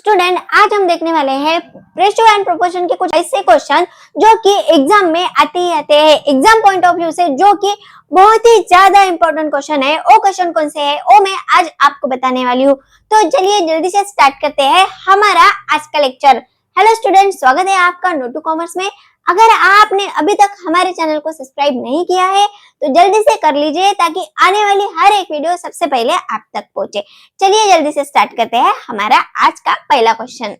Student, आज हम देखने वाले हैं रेशियो एंड प्रोपोर्शन के कुछ ऐसे क्वेश्चन जो कि एग्जाम में आते ही आते हैं एग्जाम पॉइंट ऑफ व्यू से, जो कि बहुत ही ज्यादा इंपॉर्टेंट क्वेश्चन है। वो क्वेश्चन कौन से है वो मैं आज आपको बताने वाली हूँ। तो चलिए जल्दी से स्टार्ट करते हैं हमारा आज का लेक्चर। हेलो स्टूडेंट, स्वागत है आपका नोट टू कॉमर्स में। अगर आपने अभी तक हमारे चैनल को सब्सक्राइब नहीं किया है तो जल्दी से कर लीजिए ताकि आने वाली हर एक वीडियो सबसे पहले आप तक पहुंचे। चलिए जल्दी से स्टार्ट करते हैं हमारा आज का पहला क्वेश्चन।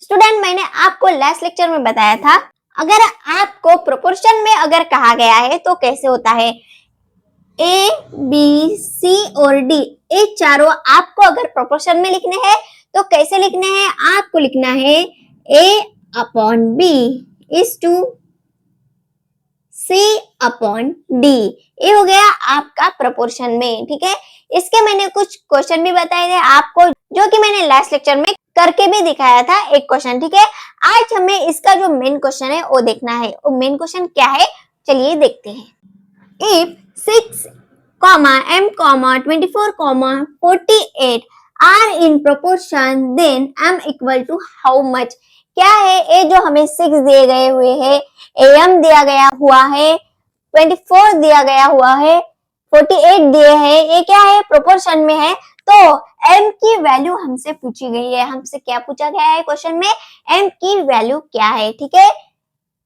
स्टूडेंट, मैंने आपको लास्ट लेक्चर में बताया था, अगर आपको प्रोपोर्शन में अगर कहा गया है तो कैसे होता है। ए, बी, सी और डी, ये चारों आपको अगर प्रोपोर्शन में लिखने हैं तो कैसे लिखने हैं। आपको लिखना है A upon B is to C upon D. ये हो गया आपका प्रोपोर्शन में, ठीक है। इसके मैंने कुछ क्वेश्चन भी बताए थे आपको, जो कि मैंने लास्ट लेक्चर में करके भी दिखाया था एक क्वेश्चन, ठीक है। आज हमें इसका जो मेन क्वेश्चन है वो देखना है। वो मेन क्वेश्चन क्या है, चलिए देखते हैं। If 6, m, 24, 48 are in proportion, then m equal to how much। क्या है ये जो हमें 6 दिए गए हुए हैं, am दिया गया हुआ है, 24 दिया गया हुआ है, 48 दिए हैं, ये क्या है, प्रोपोर्शन में है। तो m की वैल्यू हमसे पूछी गई है। हमसे क्या पूछा गया है क्वेश्चन में, m की वैल्यू क्या है, ठीक है।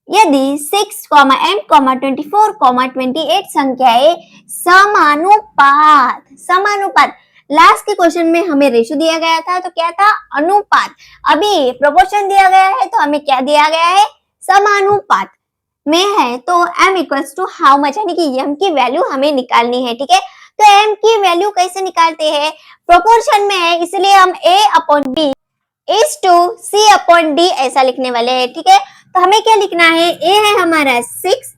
यदि 6, m, 24, 28 संख्याएं समानुपात लास्ट के क्वेश्चन में हमें रेशो दिया गया था तो क्या था, अनुपात। अभी प्रोपोर्शन दिया गया है तो हमें क्या दिया गया है, समानुपात में है। तो m equals to how much, यानी कि m की वैल्यू हमें निकालनी है, ठीक है। तो m की वैल्यू कैसे निकालते हैं, प्रोपोर्शन में है इसलिए हम a upon b is to c upon d ऐसा लिखने वाले हैं, ठीक है। तो हमें क्या लिखना है, a है हमारा 6,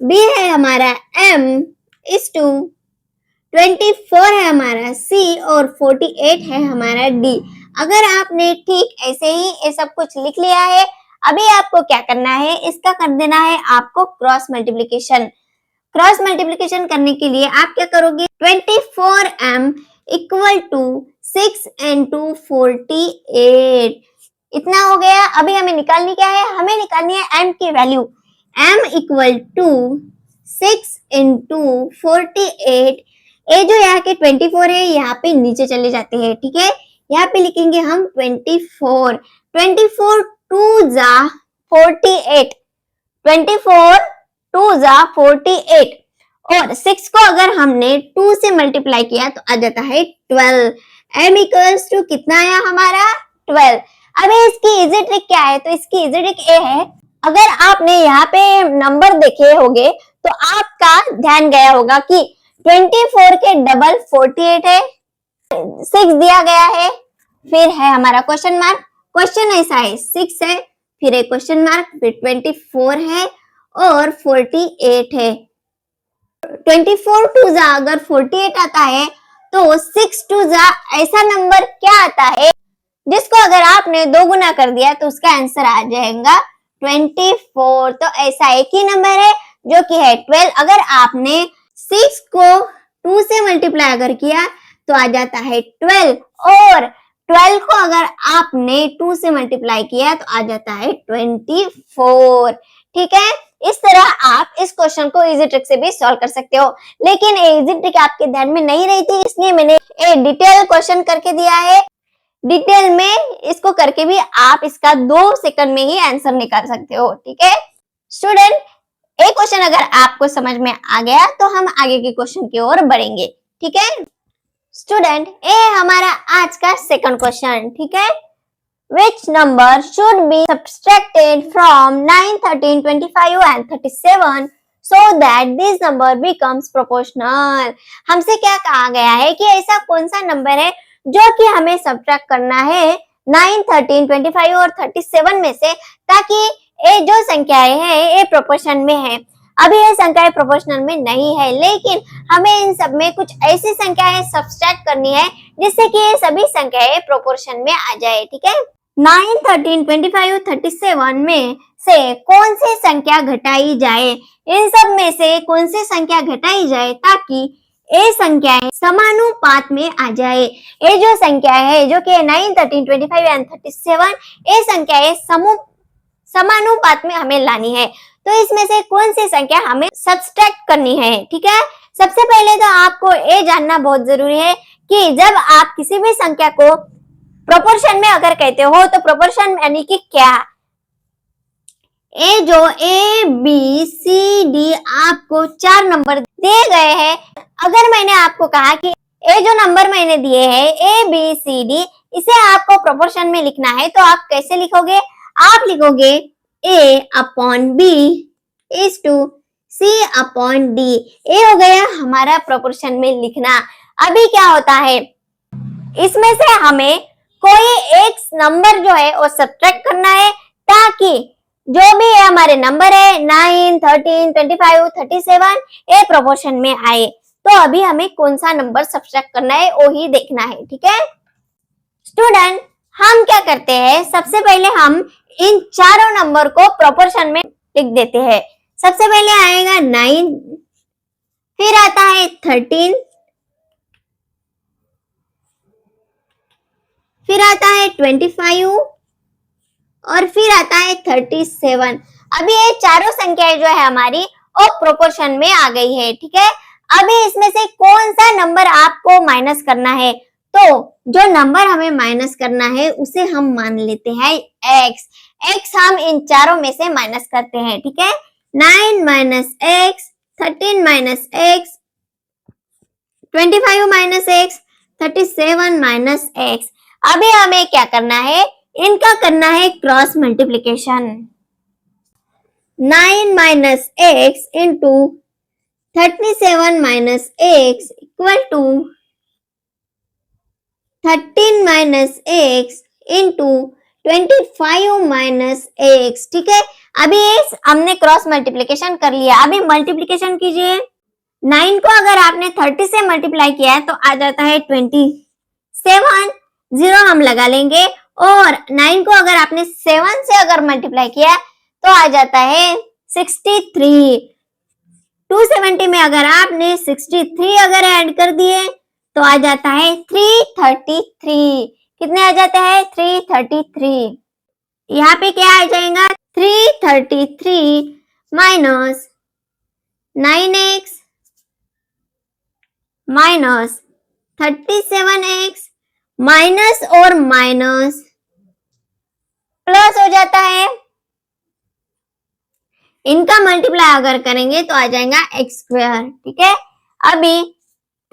b है हमारा m इज टू 24 है हमारा C और 48 है हमारा D। अगर आपने ठीक ऐसे ही ये सब कुछ लिख लिया है, अभी आपको क्या करना है, इसका कर देना है आपको क्रॉस मल्टीप्लिकेशन। क्रॉस मल्टीप्लिकेशन करने के लिए आप क्या करोगे, 24m इक्वल टू 6 into 48, इतना हो गया। अभी हमें निकालनी क्या है, हमें निकालनी है m की value. m equal to 6 into 48, ये जो यहाँ के 24 है यहाँ पे नीचे चले जाते हैं, ठीक है। यहाँ पे लिखेंगे हम 24 2 जा 48, 24 2 जा 48 और 6 को अगर हमने 2 से मल्टीप्लाई किया तो आ जाता है 12। m इक्वल्स टू कितना आया हमारा, 12। अभी इसकी इजी ट्रिक क्या है, तो इसकी इजी ट्रिक ये है, अगर आपने यहाँ पे नंबर देखे होंगे तो आपका ध्यान गया होगा कि 24 के डबल 48 है, 6 दिया गया है, फिर है हमारा क्वेश्चन मार्क। क्वेश्चन ऐसा है, 6 है, फिर एक क्वेश्चन मार्क, फिर 24 है और 48 है। 24 टू जा अगर 48 आता है तो 6 टू जा ऐसा नंबर क्या आता है जिसको अगर आपने 2 गुना कर दिया तो उसका आंसर आ जाएगा 24। तो ऐसा एक ही नंबर है जो कि है 12। अगर आपने 6 को 2 से मल्टीप्लाई अगर किया तो आ जाता है 12 और 12 को अगर आपने 2 से मल्टीप्लाई किया तो आ जाता है 24, ठीक है। इस तरह आप इस क्वेश्चन को इजी ट्रिक से भी सॉल्व कर सकते हो, लेकिन ये इजी ट्रिक आपके ध्यान में नहीं रही थी इसलिए मैंने ये डिटेल क्वेश्चन करके दिया है। डिटेल में इसको करके भी आप इसका 2 सेकंड में ही आंसर निकाल सकते हो, ठीक है। स्टूडेंट, एक क्वेश्चन अगर आपको समझ में आ गया तो हम आगे के क्वेश्चन की ओर बढ़ेंगे, ठीक है। स्टूडेंट, ये हमारा आज का सेकंड क्वेश्चन, ठीक है। Which number should be subtracted from 9, 13, 25 and 37 so that this number becomes proportional। हमसे क्या कहा गया है कि ऐसा कौन सा नंबर है जो कि हमें सब्ट्रैक्ट करना है 9, 13, 25 और 37 में से, ताकि ये जो संख्याएं हैं ये प्रोपोर्शन में है। अभी ये संख्याएं प्रोपोर्शनल में नहीं है, लेकिन हमें इन सब में कुछ ऐसी संख्याएं सब्ट्रैक्ट करनी है जिससे कि ये सभी संख्याएं प्रोपोर्शन में आ जाए, ठीक है। 9, 13, 25, 37 में से कौन सी संख्या घटाई जाए, इन सब में से कौन सी संख्या घटाई जाए ताकि ये संख्याएं समानुपात में आ जाए। ये जो संख्या है जो कि 9, 13, 25 एंड 37, ये संख्याएं समानुपात में हमें लानी है। तो इसमें से कौन सी संख्या हमें सब्सट्रैक्ट करनी है, ठीक है। सबसे पहले तो आपको ये जानना बहुत जरूरी है कि जब आप किसी भी संख्या को प्रोपोर्शन में अगर कहते हो तो प्रोपोर्शन यानी कि क्या, ये जो ए बी सी डी आपको 4 नंबर दिए गए हैं, अगर मैंने आपको कहा कि ये जो नंबर मैंने दिए हैं ए बी सी डी, इसे आपको प्रोपोर्शन में लिखना है तो आप कैसे लिखोगे, आप लिखोगे A upon B is to C upon D. ये हो गया हमारा प्रोपोर्शन में लिखना। अभी क्या होता है, इसमें से हमें कोई एक नंबर जो है वो सब्ट्रैक्ट करना है ताकि जो भी हमारे नंबर है 9, 13, 25, 37 ये प्रोपोर्शन में आए। तो अभी हमें कौन सा नंबर सब्ट्रैक्ट करना है वो ही देखना है, ठीक है स्टूडेंट। हम क्या करते हैं, सबसे पहले हम इन चारों नंबर को प्रोपोर्शन में लिख देते हैं। सबसे पहले आएगा 9, फिर आता है 13, फिर आता है 25 और फिर आता है 37। अभी ये चारों संख्याएं जो है हमारी वो प्रोपोर्शन में आ गई है, ठीक है। अभी इसमें से कौन सा नंबर आपको माइनस करना है, तो जो नंबर हमें माइनस करना है उसे हम मान लेते हैं x। x हम इन चारों में से माइनस करते हैं, ठीक है। 9 minus x, 13 minus x, 25 minus x, 37 minus x। अभी हमें क्या करना है, इनका करना है cross multiplication. 9 minus x into 37 minus x equal to 13 minus x into 25 minus x, ठीक है। अभी हमने क्रॉस मल्टीप्लिकेशन कर लिया। अभी मल्टीप्लिकेशन कीजिए। 9 को अगर आपने 30 से मल्टीप्लाई किया है तो आ जाता है 27, 0 हम लगा लेंगे। और 9 को अगर आपने 7 से अगर मल्टीप्लाई किया तो आ जाता है 63। 270 में अगर आपने 63 अगर ऐड कर दिए तो आ जाता है 333। कितने आ जाते हैं, 333। यहाँ पे क्या आ जाएगा, 333 minus 9x minus 37x minus और माइनस प्लस हो जाता है। इनका मल्टीप्लाई अगर करेंगे तो आ जाएगा एक्स स्क्वायर, ठीक है। अभी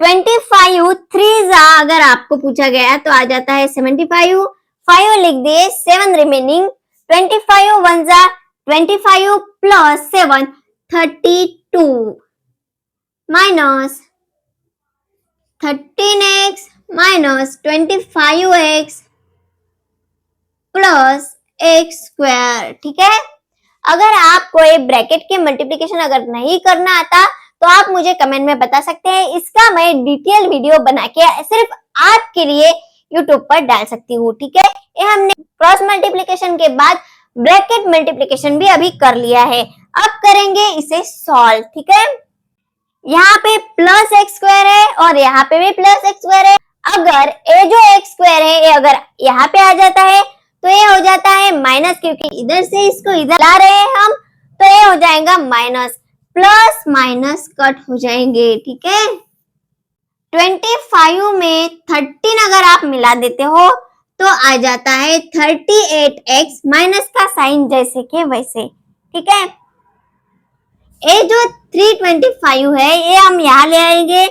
25 3 अगर आपको पूछा गया तो आ जाता है 75। 5 लिख दिए, 7 रिमेनिंग। 25 1 जा 25 plus 7 32 minus 13x minus 25x plus x square, ठीक है। अगर आपको ये ब्रैकेट के मल्टीप्लिकेशन अगर नहीं करना आता तो आप मुझे कमेंट में बता सकते हैं। इसका मैं डिटेल वीडियो बना के सिर्फ आपके लिए यूट्यूब पर डाल सकती हूँ, ठीक है। ये हमने क्रॉस मल्टीप्लिकेशन के बाद ब्रैकेट मल्टीप्लिकेशन भी अभी कर लिया है। अब करेंगे इसे सॉल्व, ठीक है। यहाँ पे प्लस एक्स स्क्वायर है और यहाँ पे भी प्लस एक्स स्क्वायर है। अगर ये जो एक्स स्क्वायर है ये अगर यहाँ पे आ जाता है तो ये हो जाता है माइनस, क्योंकि इधर से इसको इधर ला रहे हैं हम, तो ये हो जाएगा माइनस। प्लस माइनस कट हो जाएंगे, ठीक है। 25 में 13 अगर आप मिला देते हो तो आ जाता है 38x माइनस का साइन जैसे के वैसे, ठीक है। ये जो 325 है ये हम यहाँ ले आएंगे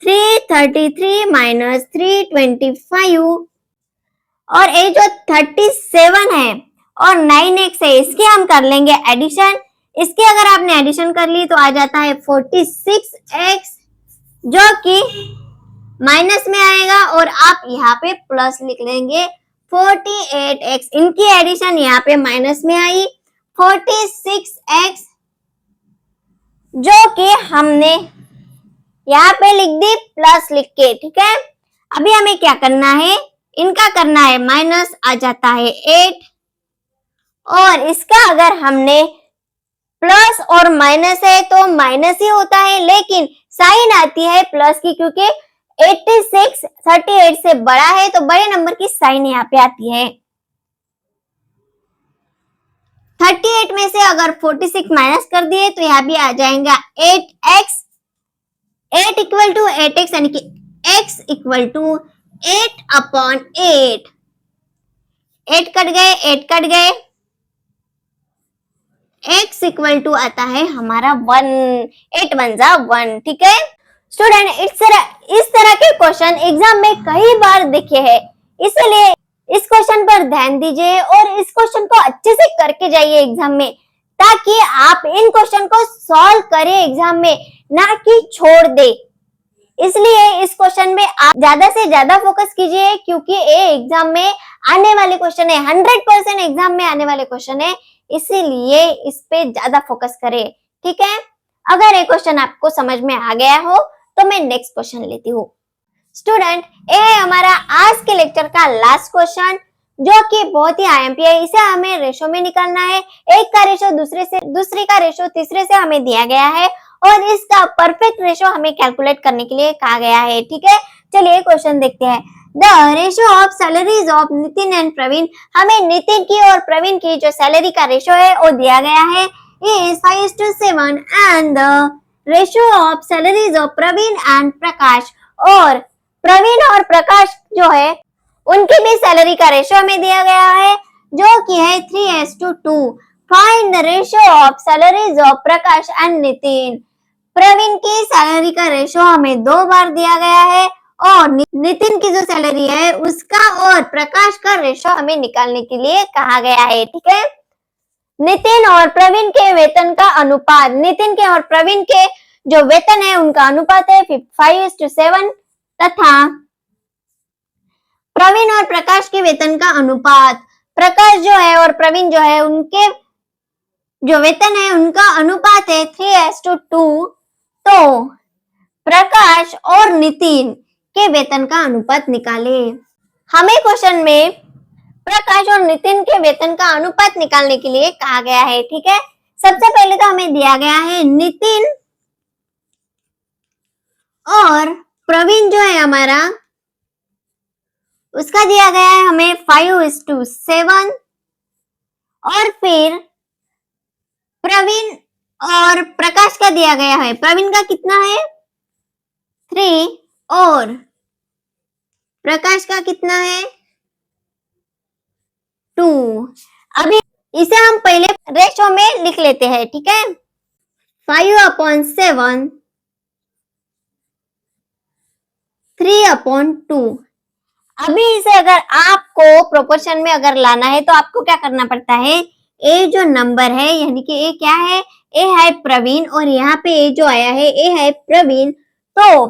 333 माइनस 325, और ये जो 37 है और 9x है इसके हम कर लेंगे एडिशन। इसके अगर आपने एडिशन कर ली तो आ जाता है 46x जो कि माइनस में आएगा और आप यहाँ पे प्लस लिख लेंगे 48x। इनकी एडिशन यहाँ पे माइनस में आई 46x जो कि हमने यहाँ पे लिख दी प्लस लिख के, ठीक है। अभी हमें क्या करना है, इनका करना है माइनस, आ जाता है 8, और इसका अगर हमने प्लस और माइनस है तो माइनस ही होता है, लेकिन साइन आती है प्लस की, क्योंकि 86 38 से बड़ा है तो बड़े नंबर की साइन यहाँ पे आती है। 38 में से अगर 46 माइनस कर दिए तो यहाँ भी आ जाएगा 8x, 8 इक्वल टू 8x, यानी कि x इक्वल टू 8/8। 8 कट गए, 8 कट गए, x इक्वल टू आता है हमारा 1, 8 1 जा 1। ठीक है स्टूडेंट, इस तरह के क्वेश्चन एग्जाम में कई बार देखे हैं, इसलिए इस क्वेश्चन पर ध्यान दीजिए और इस क्वेश्चन को अच्छे से करके जाइए एग्जाम में, ताकि आप इन क्वेश्चन को सॉल्व करें एग्जाम में, ना कि छोड़ दे। इसलिए इस क्वेश्चन में आप ज्यादा से ज्यादा फोकस कीजिए, क्योंकि ये एग्जाम में आने वाले क्वेश्चन है, 100% एग्जाम में आने वाले क्वेश्चन है, इसीलिए इस पे ज्यादा फोकस करें। ठीक है, अगर ये क्वेश्चन आपको समझ में आ गया हो तो मैं नेक्स्ट क्वेश्चन लेती हूँ। स्टूडेंट, ये है हमारा आज के लेक्चर का लास्ट क्वेश्चन, जो कि बहुत ही आईएमपी है। इसे हमें रेशो में निकालना है, एक का रेशो दूसरे का रेशो तीसरे से हमें दिया गया है, और इसका परफेक्ट रेशो हमें कैलकुलेट करने के लिए कहा गया है। ठीक है, चलिए क्वेश्चन देखते हैं। The ratio of salaries of Nitin and Praveen, हमें नितिन की और प्रवीण की जो सैलरी का रेशो है वो दिया गया है, is 5:7, and the ratio of salaries of Praveen and Prakash, और प्रवीण और प्रकाश जो है उनकी भी सैलरी का रेशो हमें दिया गया है, जो कि है 3:2। Find the ratio of salaries of Prakash and Nitin, Praveen की सैलरी का रेशो हमें 2 बार दिया गया है, और नितिन की जो सैलरी है उसका और प्रकाश का रेशो हमें निकालने के लिए कहा गया है। ठीक है, नितिन और प्रवीण के वेतन का अनुपात, नितिन के और प्रवीण के जो वेतन है उनका अनुपात है 5:7, तथा प्रवीण और प्रकाश के वेतन का अनुपात, प्रकाश जो है और प्रवीण जो है उनके जो वेतन है उनका अनुपात है 3:2। तो प्रकाश और नितिन के वेतन का अनुपात निकाले। हमें क्वेश्चन में प्रकाश और नितिन के वेतन का अनुपात निकालने के लिए कहा गया है। ठीक है, सबसे पहले तो हमें दिया गया है नितिन और प्रवीण जो है हमारा, उसका दिया गया है हमें 5:7, और फिर प्रवीण और प्रकाश का दिया गया है, प्रवीण का कितना है 3, और प्रकाश का कितना है 2। अभी इसे हम पहले रेशो में लिख लेते हैं। ठीक है, 5/7, 3/2। अभी इसे अगर आपको प्रोपोर्शन में अगर लाना है तो आपको क्या करना पड़ता है, ए जो नंबर है, यानी कि ए क्या है, ए है प्रवीण, और यहाँ पे ए जो आया है ए है प्रवीण, तो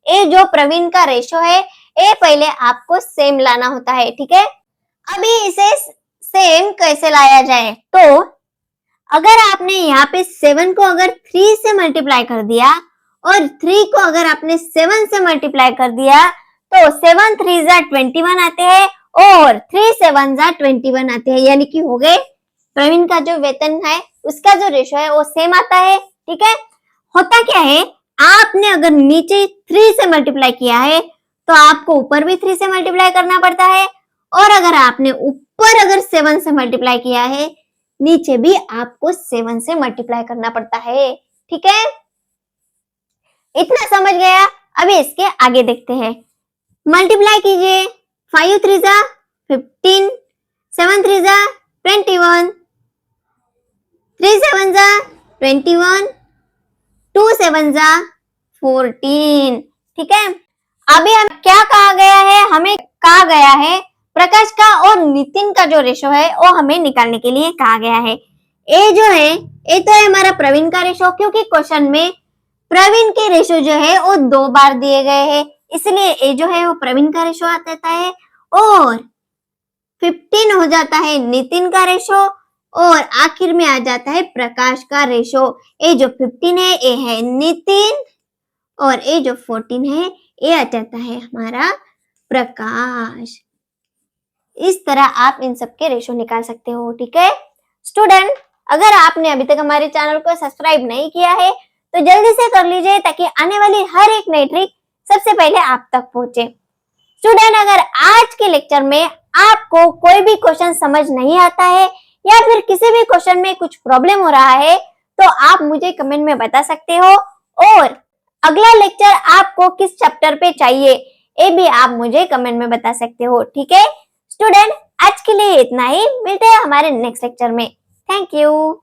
ए जो प्रवीण का रेशो है ए पहले आपको सेम लाना होता है। ठीक है, अभी इसे सेम कैसे लाया जाए, तो अगर आपने यहाँ पे 7 को अगर 3 से मल्टीप्लाई कर दिया और 3 को अगर आपने 7 से मल्टीप्लाई कर दिया तो 7 3 जा 21 आते हैं और 3 7 जा 21 आते हैं, यानी कि हो गए प्रवीण का जो वेतन है उसका जो रेशो है वो सेम आता है। ठीक है, होता क्या है, आपने अगर नीचे 3 से मल्टीप्लाई किया है तो आपको ऊपर भी 3 से मल्टीप्लाई करना पड़ता है, और अगर आपने ऊपर अगर 7 से मल्टीप्लाई किया है नीचे भी आपको 7 से मल्टीप्लाई करना पड़ता है। ठीक है, इतना समझ गया। अभी इसके आगे देखते हैं, मल्टीप्लाई कीजिए, 5 3 जा 15, 7 3 जा 21, 3 7 जा 21, 2 7 जा 14। ठीक है, अभी हम क्या कहा गया है, हमें कहा गया है प्रकाश का और नितिन का जो रेशो है वो हमें निकालने के लिए कहा गया है। ए जो है ए तो है हमारा प्रवीण का रेशो, क्योंकि क्वेश्चन में प्रवीण के रेशो जो है वो 2 बार दिए गए हैं, इसलिए ए जो है वो प्रवीण का रेशो आ जाता है, और 15 हो जाता है नितिन का रेशो, और आखिर में आ जाता है प्रकाश का रेशो। ए जो 15 है ए है नितिन, और ए जो 14 है ए आ जाता है हमारा प्रकाश। इस तरह आप इन सब के रेशो निकाल सकते हो। ठीक है स्टूडेंट, अगर आपने अभी तक हमारे चैनल को सब्सक्राइब नहीं किया है तो जल्दी से कर लीजिए ताकि आने वाली हर एक नई ट्रिक सबसे पहले आप तक पहुंचे। स्टूडेंट, अगर आज के लेक्चर में आपको कोई भी क्वेश्चन समझ नहीं आता है या फिर किसी भी क्वेश्चन में कुछ प्रॉब्लम हो रहा है तो आप मुझे कमेंट में बता सकते हो, और अगला लेक्चर आपको किस चैप्टर पे चाहिए ये भी आप मुझे कमेंट में बता सकते हो। ठीक है स्टूडेंट, आज के लिए इतना ही, मिलते हैं हमारे नेक्स्ट लेक्चर में। Thank you.